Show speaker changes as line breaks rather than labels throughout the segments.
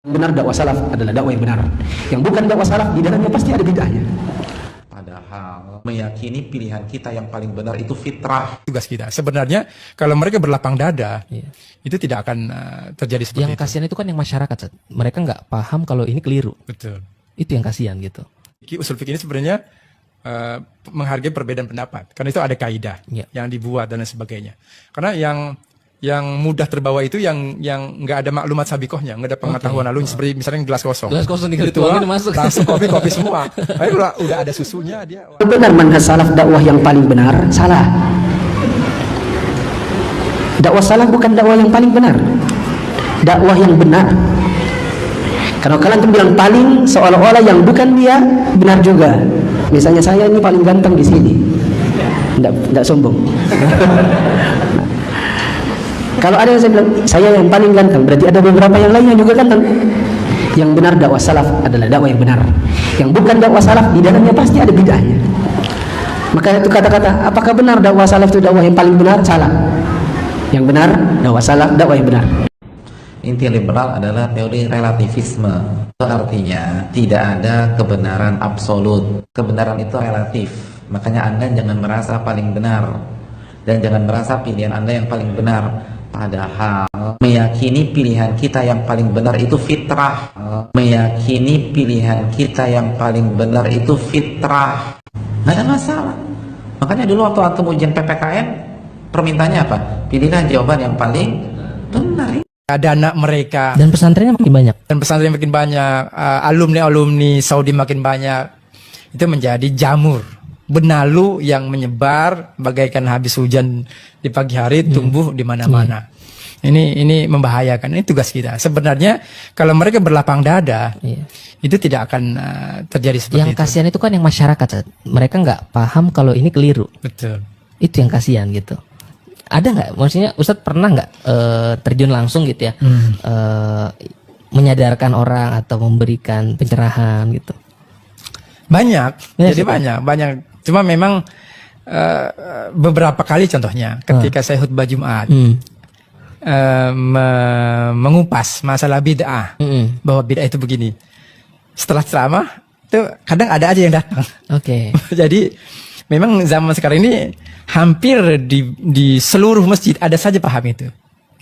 Benar dakwah salaf adalah dakwah yang benar. Yang bukan dakwah salaf di dalamnya pasti ada bid'ahnya.
Padahal meyakini pilihan kita yang paling benar itu fitrah.
Tugas kita sebenarnya kalau mereka berlapang dada, itu tidak akan terjadi seperti
yang
itu.
kasihan itu kan yang masyarakat, Seth. Mereka nggak paham kalau ini keliru.
Betul.
Itu yang kasihan gitu.
Usul fikih ini sebenarnya menghargai perbedaan pendapat, karena itu ada kaidah yang dibuat dan lain sebagainya. Karena yang mudah terbawa itu yang nggak ada maklumat sabikohnya, nggak ada pengetahuan lalu seperti misalnya gelas kosong.
Gelas kosong tinggal dituangin masuk.
Langsung kopi semua. Tapi udah ada susunya dia.
Benar manhaj salaf dakwah yang paling benar, salah. Dakwah salaf bukan dakwah yang paling benar. Dakwah yang benar. Kalau kalian tuh bilang paling, seolah-olah yang bukan dia benar juga. Misalnya saya ini paling ganteng di sini. Enggak sombong. Kalau ada yang saya bilang saya yang paling ganteng, berarti ada beberapa yang lainnya juga ganteng. Yang benar dakwah salaf adalah dakwah yang benar. Yang bukan dakwah salaf di dalamnya pasti ada bid'ahnya. Maka itu kata-kata, apakah benar dakwah salaf itu dakwah yang paling benar? Salah. Yang benar dakwah salaf dakwah yang benar.
Inti liberal adalah teori relativisme. Itu artinya tidak ada kebenaran absolut. Kebenaran itu relatif. Makanya Anda jangan merasa paling benar dan jangan merasa pilihan Anda yang paling benar. Padahal meyakini pilihan kita yang paling benar itu fitrah. Meyakini pilihan kita yang paling benar itu fitrah. Nggak ada masalah. Makanya dulu waktu antum ujian PPKN, permintaannya apa? Pilihlah jawaban yang paling benar.
Ada anak mereka
Dan pesantrennya makin banyak.
dan pesantren makin banyak, alumni Saudi makin banyak. Itu menjadi jamur, benalu yang menyebar bagaikan habis hujan di pagi hari, tumbuh di mana-mana. Ini membahayakan. Ini tugas kita. Sebenarnya kalau mereka berlapang dada, itu tidak akan terjadi seperti
Yang
itu.
kasihan itu kan yang masyarakat, Seth. Mereka nggak paham kalau ini keliru.
Betul.
Itu yang kasihan gitu. Ada nggak? Maksudnya Ustadz pernah nggak terjun langsung gitu ya, menyadarkan orang atau memberikan pencerahan gitu?
Banyak. Jadi banyak. Cuma memang beberapa kali contohnya ketika saya khutbah Jumat mengupas masalah bid'ah, bahwa bid'ah itu begini. Setelah ceramah itu kadang ada aja yang datang.
Oke.
Jadi memang zaman sekarang ini hampir di seluruh masjid ada saja paham itu.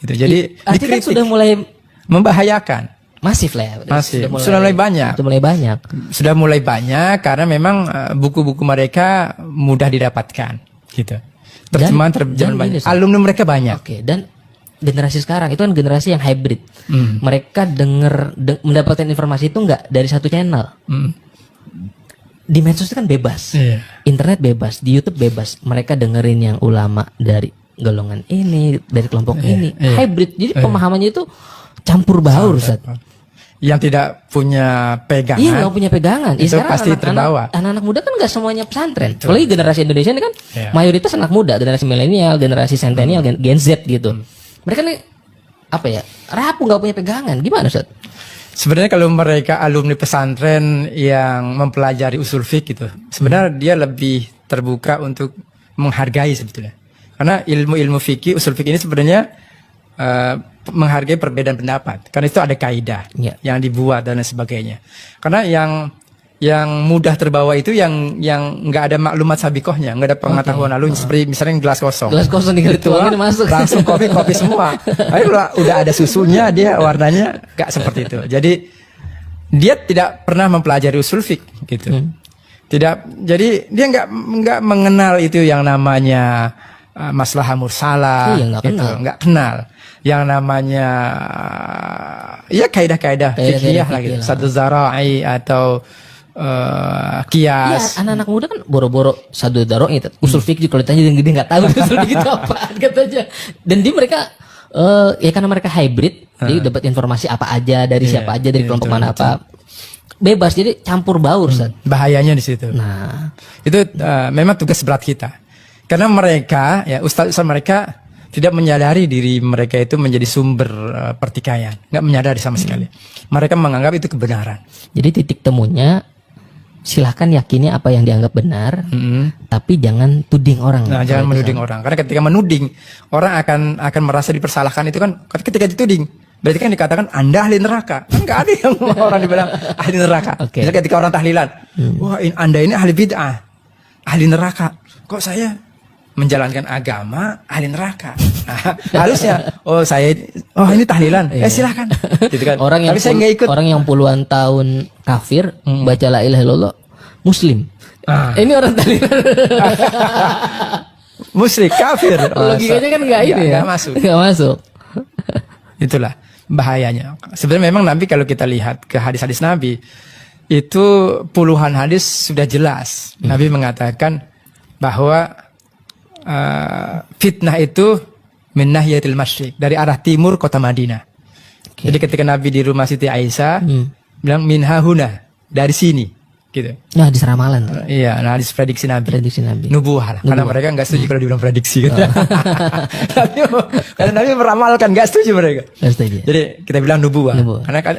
Gitu. Jadi
Artinya kan sudah mulai
membahayakan.
masif lah ya.
Masif. Sudah mulai banyak. Sudah mulai banyak karena memang buku-buku mereka mudah didapatkan. Gitu. Terjemahan banyak. Alumni mereka banyak.
Oke. Dan generasi sekarang itu kan generasi yang hybrid. Mereka mendapatkan informasi itu enggak dari satu channel. Di medsos itu kan bebas, internet bebas, di YouTube bebas. Mereka dengerin yang ulama dari golongan ini, dari kelompok ini, hybrid. Jadi pemahamannya itu campur baur, Ustaz.
Yang tidak punya pegangan.
Iya, nggak punya pegangan.
Itu pasti terbawa.
Anak-anak muda kan nggak semuanya pesantren. Apalagi generasi Indonesia ini kan mayoritas anak muda, generasi milenial, generasi sentennial, Gen Z gitu. Mereka nih apa ya? Rapuh, nggak punya pegangan. Gimana, Ustaz?
Sebenarnya kalau mereka alumni pesantren yang mempelajari usul fiqh gitu, sebenarnya dia lebih terbuka untuk menghargai sebetulnya. Karena ilmu fikih, usul fikih ini sebenarnya menghargai perbedaan pendapat. Karena itu ada kaidah yang dibuat dan lain sebagainya. Karena yang mudah terbawa itu yang nggak ada maklumat sabikohnya, nggak ada pengetahuan lalu seperti misalnya gelas kosong.
Gelas kosong tinggal dituangin masuk.
Langsung kopi semua. Tapi udah ada susunya, dia warnanya nggak seperti itu. Jadi dia tidak pernah mempelajari usul fiqh gitu. Jadi dia nggak mengenal itu yang namanya maslahah mursalah, nggak kenal. Yang namanya ya kaidah-kaidah fikih lah gitu. Sadu zara'i atau kias.
Iya, anak-anak muda kan boro-boro sadu zara'i itu usul fikih, kalau ditanya yang gede nggak tahu usul fikih itu apaan katanya. Dan mereka ya karena mereka hybrid, jadi dapat informasi apa aja dari siapa aja, dari kelompok mana apa. Bebas, jadi campur baur, Ustaz.
Bahayanya di situ.
Nah,
itu memang tugas berat kita. Karena mereka, ya ustaz mereka tidak menyadari diri mereka itu menjadi sumber pertikaian, nggak menyadari sama sekali. Mereka menganggap itu kebenaran.
Jadi titik temunya, silahkan yakini apa yang dianggap benar, tapi jangan tuding orang.
Nah, jangan menuding orang. Karena ketika menuding, orang akan merasa dipersalahkan itu kan ketika dituding. berarti kan dikatakan Anda ahli neraka. Kan nggak ada yang orang dibilang ahli neraka. Misalnya ketika orang tahlilan, wah Anda ini ahli bid'ah, ahli neraka. Kok saya menjalankan agama ahli neraka? Nah, harusnya ini tahlilan. Silakan. Gitu kan. Tapi saya nggak ikut.
Orang yang puluhan tahun kafir baca la ilaha illallah muslim. Ini orang tahlilan.
Musyrik, kafir.
Logikanya kan nggak ini ya. Nggak masuk.
Itulah bahayanya. Sebenarnya memang Nabi kalau kita lihat ke hadis-hadis Nabi itu puluhan hadis sudah jelas. Nabi mengatakan bahwa fitnah itu min nahiyatil masyriq, dari arah timur kota Madinah. Jadi ketika Nabi di rumah Siti Aisyah bilang min hahuna, dari sini gitu.
Nah, hadis ramalan.
Iya, nah hadis prediksi Nabi.
Nubuah.
Karena mereka nggak setuju kalau dibilang prediksi gitu. Karena Nabi meramalkan, nggak setuju mereka. Jadi kita bilang nubuah. Karena kan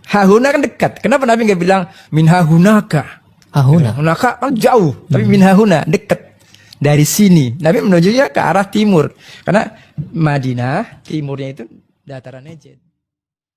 hahuna kan dekat. Kenapa Nabi nggak bilang min hahunaka? Hunaka kan jauh, tapi min hahuna dekat. Dari sini Nabi menujunya ke arah timur. Karena Madinah timurnya itu dataran Najd.